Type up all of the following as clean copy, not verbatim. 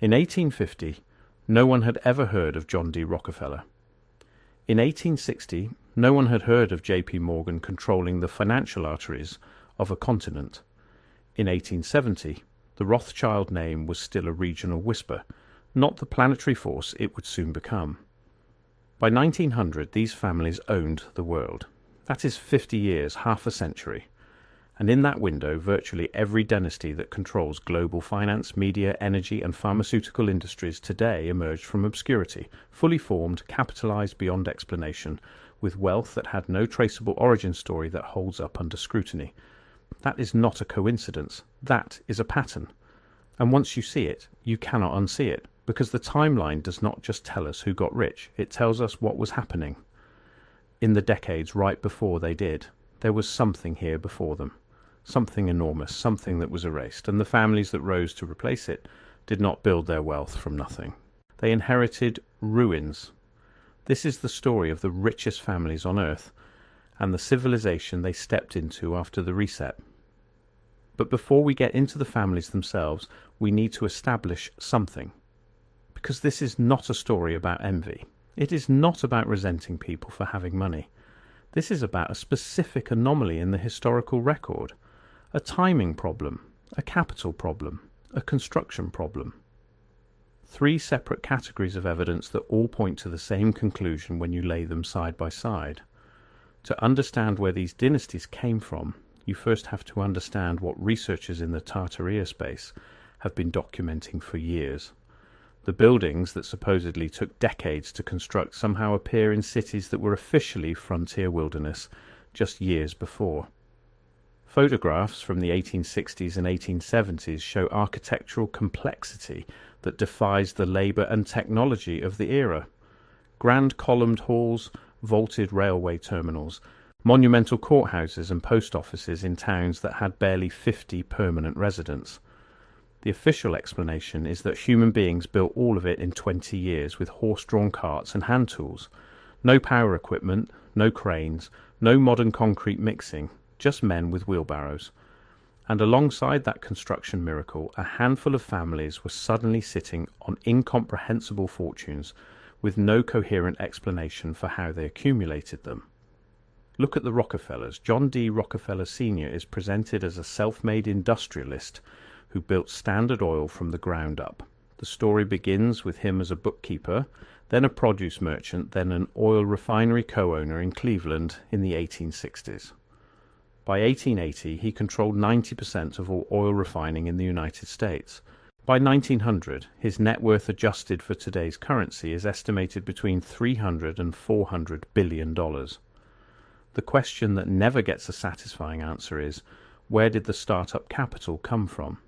In 1850, no one had ever heard of John D. Rockefeller. In 1860, no one had heard of J.P. Morgan controlling the financial arteries of a continent. In 1870, the Rothschild name was still a regional whisper, not the planetary force it would soon become. By 1900, these families owned the world. That is 50 years, half a century. And in that window, virtually every dynasty that controls global finance, media, energy, and pharmaceutical industries today emerged from obscurity, fully formed, capitalized beyond explanation, with wealth that had no traceable origin story that holds up under scrutiny. That is not a coincidence. That is a pattern. And once you see it, you cannot unsee it, because the timeline does not just tell us who got rich, it tells us what was happening. In the decades right before they did, there was something here before them. Something enormous, something that was erased, and the families that rose to replace it did not build their wealth from nothing. They inherited ruins. This is the story of the richest families on earth, and the civilization they stepped into after the reset. But before we get into the families themselves, we need to establish something. Because this is not a story about envy. It is not about resenting people for having money. This is about a specific anomaly in the historical record. A timing problem, a capital problem, a construction problem. 3 separate categories of evidence that all point to the same conclusion when you lay them side by side. To understand where these dynasties came from, you first have to understand what researchers in the Tartaria space have been documenting for years. The buildings that supposedly took decades to construct somehow appear in cities that were officially frontier wilderness just years before. Photographs from the 1860s and 1870s show architectural complexity that defies the labour and technology of the era. Grand columned halls, vaulted railway terminals, monumental courthouses and post offices in towns that had barely 50 permanent residents. The official explanation is that human beings built all of it in 20 years with horse-drawn carts and hand tools. No power equipment, no cranes, no modern concrete mixing. Just men with wheelbarrows. And alongside that construction miracle, a handful of families were suddenly sitting on incomprehensible fortunes with no coherent explanation for how they accumulated them. Look at the Rockefellers. John D. Rockefeller Sr. is presented as a self-made industrialist who built Standard Oil from the ground up. The story begins with him as a bookkeeper, then a produce merchant, then an oil refinery co-owner in Cleveland in the 1860s. By 1880, he controlled 90% of all oil refining in the United States. By 1900, his net worth adjusted for today's currency is estimated between $300 and $400 billion. The question that never gets a satisfying answer is, where did the startup capital come from?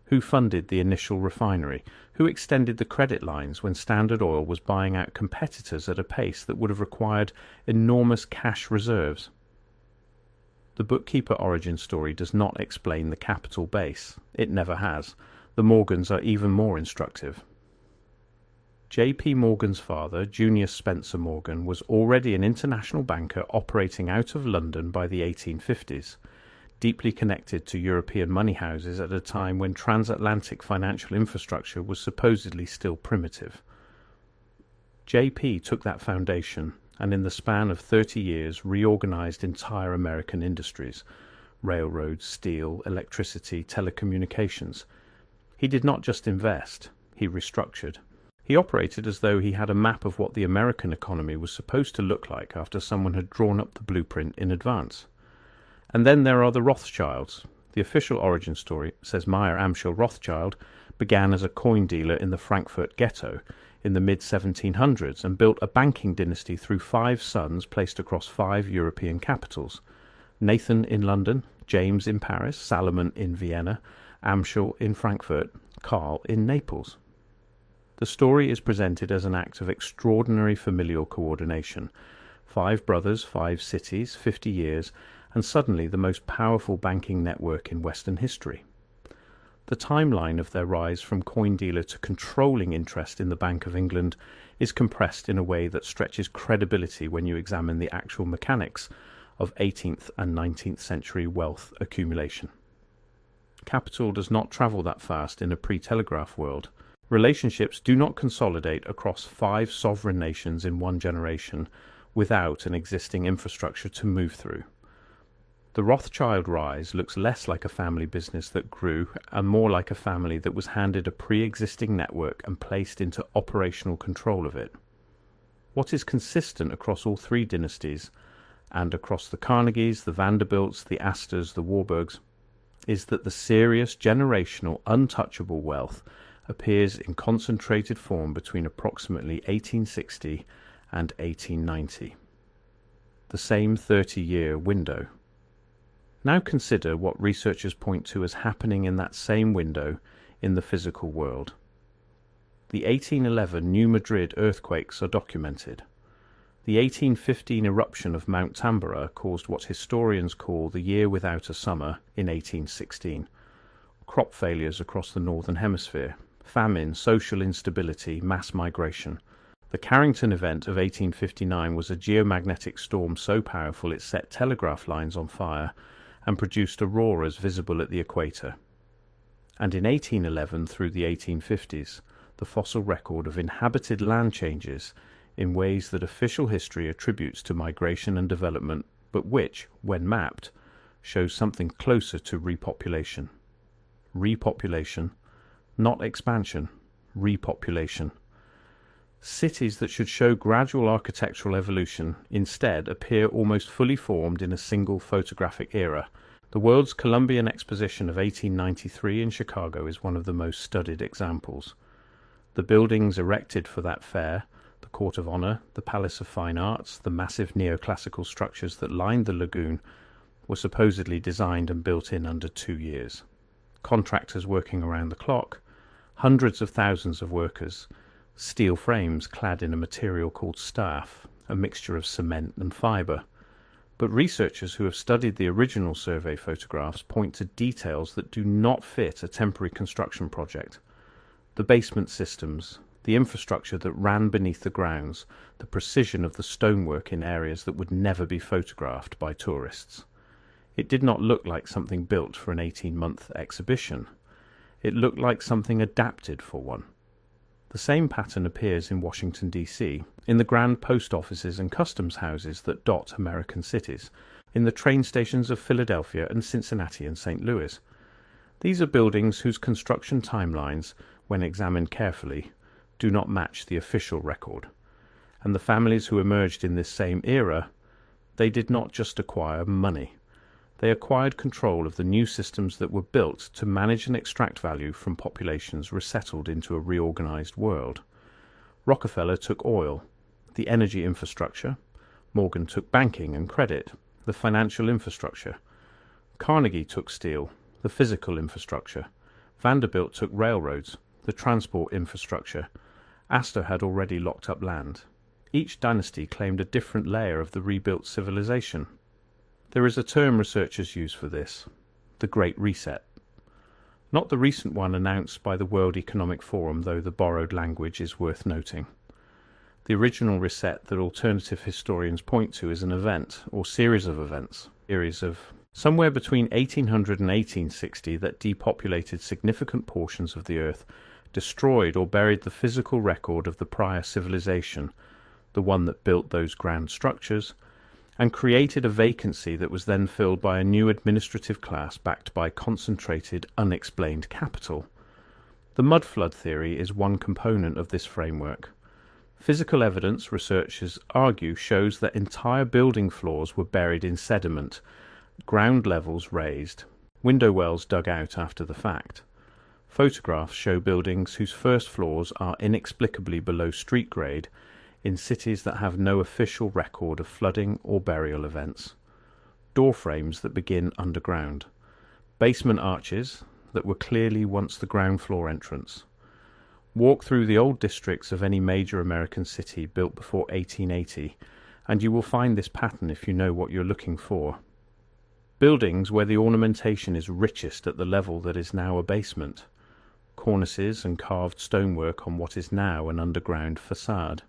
Who funded the initial refinery? Who extended the credit lines when Standard Oil was buying out competitors at a pace that would have required enormous cash reserves? The bookkeeper origin story does not explain the capital base. It never has. The Morgans are even more instructive. J.P. Morgan's father, Junius Spencer Morgan, was already an international banker operating out of London by the 1850s, deeply connected to European money houses at a time when transatlantic financial infrastructure was supposedly still primitive. J.P. took that foundation and in the span of 30 years reorganized entire American industries, railroads, steel, electricity, telecommunications. He did not just invest, he restructured. He operated as though he had a map of what the American economy was supposed to look like after someone had drawn up the blueprint in advance. And then there are the Rothschilds. The official origin story says Meyer Amschel Rothschild began as a coin dealer in the Frankfurt ghetto in the mid-1700s and built a banking dynasty through 5 sons placed across 5 European capitals. Nathan in London, James in Paris, Salomon in Vienna, Amschel in Frankfurt, Karl in Naples. The story is presented as an act of extraordinary familial coordination. 5 brothers, 5 cities, 50 years, and suddenly the most powerful banking network in Western history. The timeline of their rise from coin dealer to controlling interest in the Bank of England is compressed in a way that stretches credibility when you examine the actual mechanics of 18th and 19th century wealth accumulation. Capital does not travel that fast in a pre-telegraph world. Relationships do not consolidate across 5 sovereign nations in one generation without an existing infrastructure to move through. The Rothschild rise looks less like a family business that grew and more like a family that was handed a pre-existing network and placed into operational control of it. What is consistent across all 3 dynasties and across the Carnegies, the Vanderbilts, the Astors, the Warburgs is that the serious generational untouchable wealth appears in concentrated form between approximately 1860 and 1890. The same 30-year window. Now consider what researchers point to as happening in that same window in the physical world. The 1811 New Madrid earthquakes are documented. The 1815 eruption of Mount Tambora caused what historians call the year without a summer in 1816. Crop failures across the northern hemisphere, famine, social instability, mass migration. The Carrington event of 1859 was a geomagnetic storm so powerful it set telegraph lines on fire and produced auroras visible at the equator. And in 1811 through the 1850s, the fossil record of inhabited land changes in ways that official history attributes to migration and development, but which, when mapped, shows something closer to repopulation. Repopulation, not expansion, repopulation. Cities that should show gradual architectural evolution instead appear almost fully formed in a single photographic era. The World's Columbian Exposition of 1893 in Chicago is one of the most studied examples. The buildings erected for that fair, the Court of Honor, the Palace of Fine Arts, the massive neoclassical structures that lined the lagoon, were supposedly designed and built in under 2 years. Contractors working around the clock, hundreds of thousands of workers, steel frames clad in a material called staff, a mixture of cement and fibre. But researchers who have studied the original survey photographs point to details that do not fit a temporary construction project. The basement systems, the infrastructure that ran beneath the grounds, the precision of the stonework in areas that would never be photographed by tourists. It did not look like something built for an 18-month exhibition. It looked like something adapted for one. The same pattern appears in Washington, D.C., in the grand post offices and customs houses that dot American cities, in the train stations of Philadelphia and Cincinnati and St. Louis. These are buildings whose construction timelines, when examined carefully, do not match the official record. And the families who emerged in this same era, they did not just acquire money. They acquired control of the new systems that were built to manage and extract value from populations resettled into a reorganized world. Rockefeller took oil, the energy infrastructure. Morgan took banking and credit, the financial infrastructure. Carnegie took steel, the physical infrastructure. Vanderbilt took railroads, the transport infrastructure. Astor had already locked up land. Each dynasty claimed a different layer of the rebuilt civilization. There is a term researchers use for this, the Great Reset. Not the recent one announced by the World Economic Forum, though the borrowed language is worth noting. The original reset that alternative historians point to is an event, or series of events, somewhere between 1800 and 1860 that depopulated significant portions of the earth, destroyed or buried the physical record of the prior civilization, the one that built those grand structures, and created a vacancy that was then filled by a new administrative class backed by concentrated, unexplained capital. The mud flood theory is one component of this framework. Physical evidence, researchers argue, shows that entire building floors were buried in sediment, ground levels raised, window wells dug out after the fact. Photographs show buildings whose first floors are inexplicably below street grade in cities that have no official record of flooding or burial events. Door frames that begin underground. Basement arches that were clearly once the ground floor entrance. Walk through the old districts of any major American city built before 1880, and you will find this pattern if you know what you're looking for. Buildings where the ornamentation is richest at the level that is now a basement. Cornices and carved stonework on what is now an underground facade.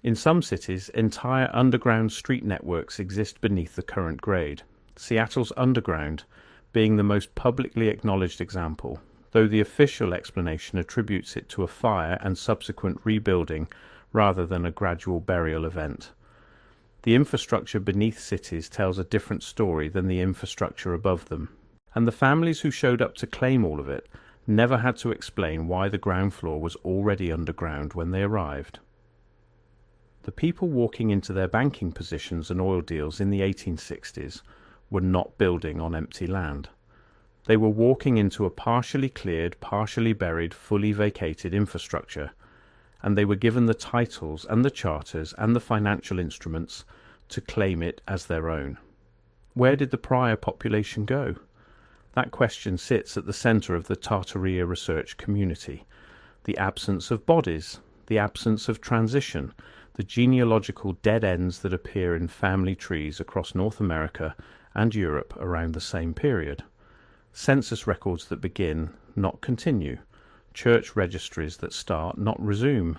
In some cities, entire underground street networks exist beneath the current grade. Seattle's underground being the most publicly acknowledged example, though the official explanation attributes it to a fire and subsequent rebuilding rather than a gradual burial event. The infrastructure beneath cities tells a different story than the infrastructure above them, and the families who showed up to claim all of it never had to explain why the ground floor was already underground when they arrived. The people walking into their banking positions and oil deals in the 1860s were not building on empty land. They were walking into a partially cleared, partially buried, fully vacated infrastructure, and they were given the titles and the charters and the financial instruments to claim it as their own. Where did the prior population go? That question sits at the centre of the Tartaria research community. The absence of bodies, the absence of transition, the genealogical dead ends that appear in family trees across North America and Europe around the same period. Census records that begin, not continue. Church registries that start, not resume.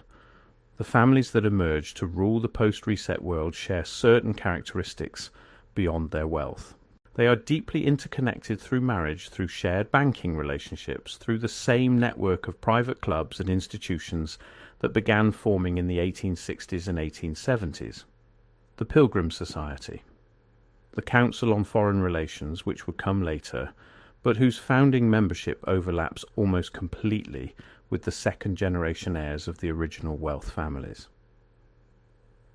The families that emerge to rule the post-reset world share certain characteristics beyond their wealth. They are deeply interconnected through marriage, through shared banking relationships, through the same network of private clubs and institutions that began forming in the 1860s and 1870s. The Pilgrim Society, the Council on Foreign Relations, which would come later, but whose founding membership overlaps almost completely with the second-generation heirs of the original wealth families.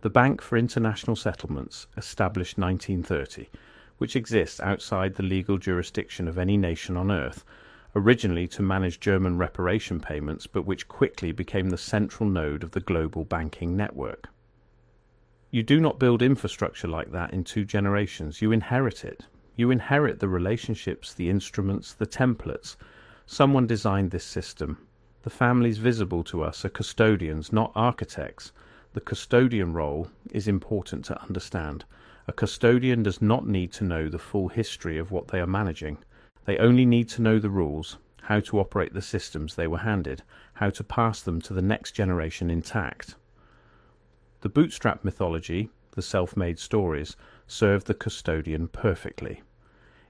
The Bank for International Settlements, established 1930, which exists outside the legal jurisdiction of any nation on earth, originally to manage German reparation payments, but which quickly became the central node of the global banking network. You do not build infrastructure like that in 2 generations. You inherit it. You inherit the relationships, the instruments, the templates. Someone designed this system. The families visible to us are custodians, not architects. The custodian role is important to understand. A custodian does not need to know the full history of what they are managing. They only need to know the rules, how to operate the systems they were handed, how to pass them to the next generation intact. The bootstrap mythology, the self-made stories, serve the custodian perfectly.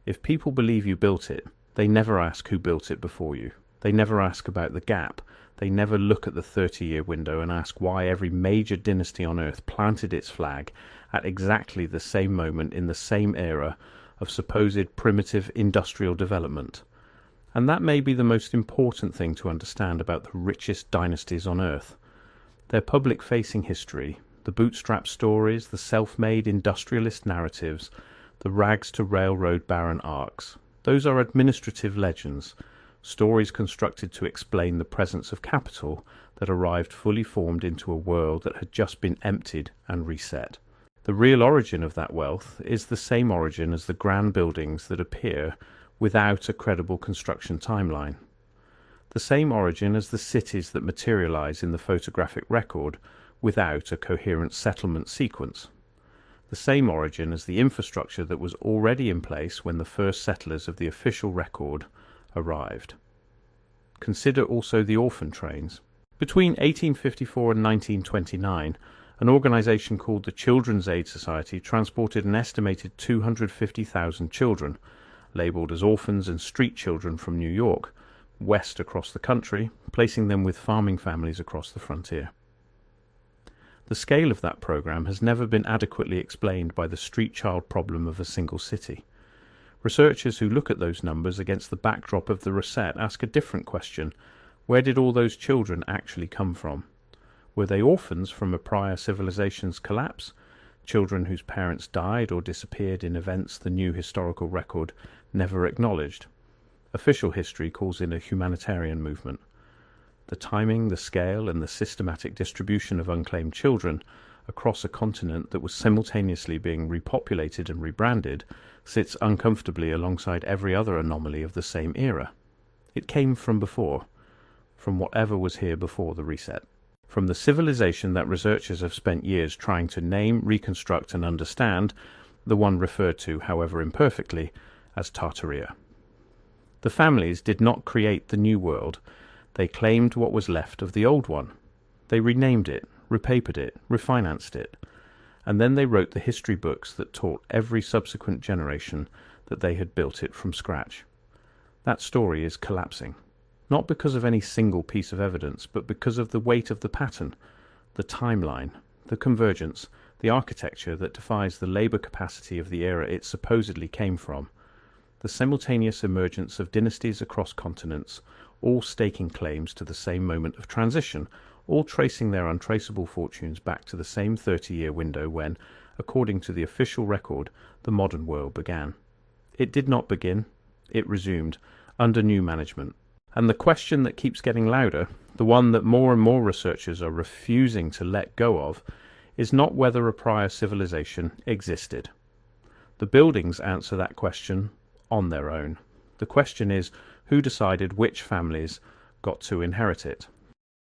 If people believe you built it, they never ask who built it before you. They never ask about the gap. They never look at the 30-year window and ask why every major dynasty on earth planted its flag at exactly the same moment in the same era of supposed primitive industrial development. And that may be the most important thing to understand about the richest dynasties on earth. Their public-facing history, the bootstrap stories, the self-made industrialist narratives, the rags-to-railroad baron arcs. Those are administrative legends, stories constructed to explain the presence of capital that arrived fully formed into a world that had just been emptied and reset. The real origin of that wealth is the same origin as the grand buildings that appear without a credible construction timeline. The same origin as the cities that materialize in the photographic record without a coherent settlement sequence. The same origin as the infrastructure that was already in place when the first settlers of the official record arrived. Consider also the orphan trains. Between 1854 and 1929, an organization called the Children's Aid Society transported an estimated 250,000 children, labeled as orphans and street children, from New York west across the country, placing them with farming families across the frontier. The scale of that program has never been adequately explained by the street child problem of a single city. Researchers who look at those numbers against the backdrop of the reset ask a different question. Where did all those children actually come from? Were they orphans from a prior civilization's collapse? Children whose parents died or disappeared in events the new historical record never acknowledged? Official history calls in a humanitarian movement. The timing, the scale, and the systematic distribution of unclaimed children across a continent that was simultaneously being repopulated and rebranded sits uncomfortably alongside every other anomaly of the same era. It came from before, from whatever was here before the reset. From the civilization that researchers have spent years trying to name, reconstruct, and understand, the one referred to, however imperfectly, as Tartaria. The families did not create the new world. They claimed what was left of the old one. They renamed it, repapered it, refinanced it, and then they wrote the history books that taught every subsequent generation that they had built it from scratch. That story is collapsing. not because of any single piece of evidence, but because of the weight of the pattern, the timeline, the convergence, the architecture that defies the labour capacity of the era it supposedly came from, the simultaneous emergence of dynasties across continents, all staking claims to the same moment of transition, all tracing their untraceable fortunes back to the same 30-year window when, according to the official record, the modern world began. It did not begin, it resumed, under new management. And the question that keeps getting louder, the one that more and more researchers are refusing to let go of, is not whether a prior civilization existed. The buildings answer that question on their own. The question is, who decided which families got to inherit it?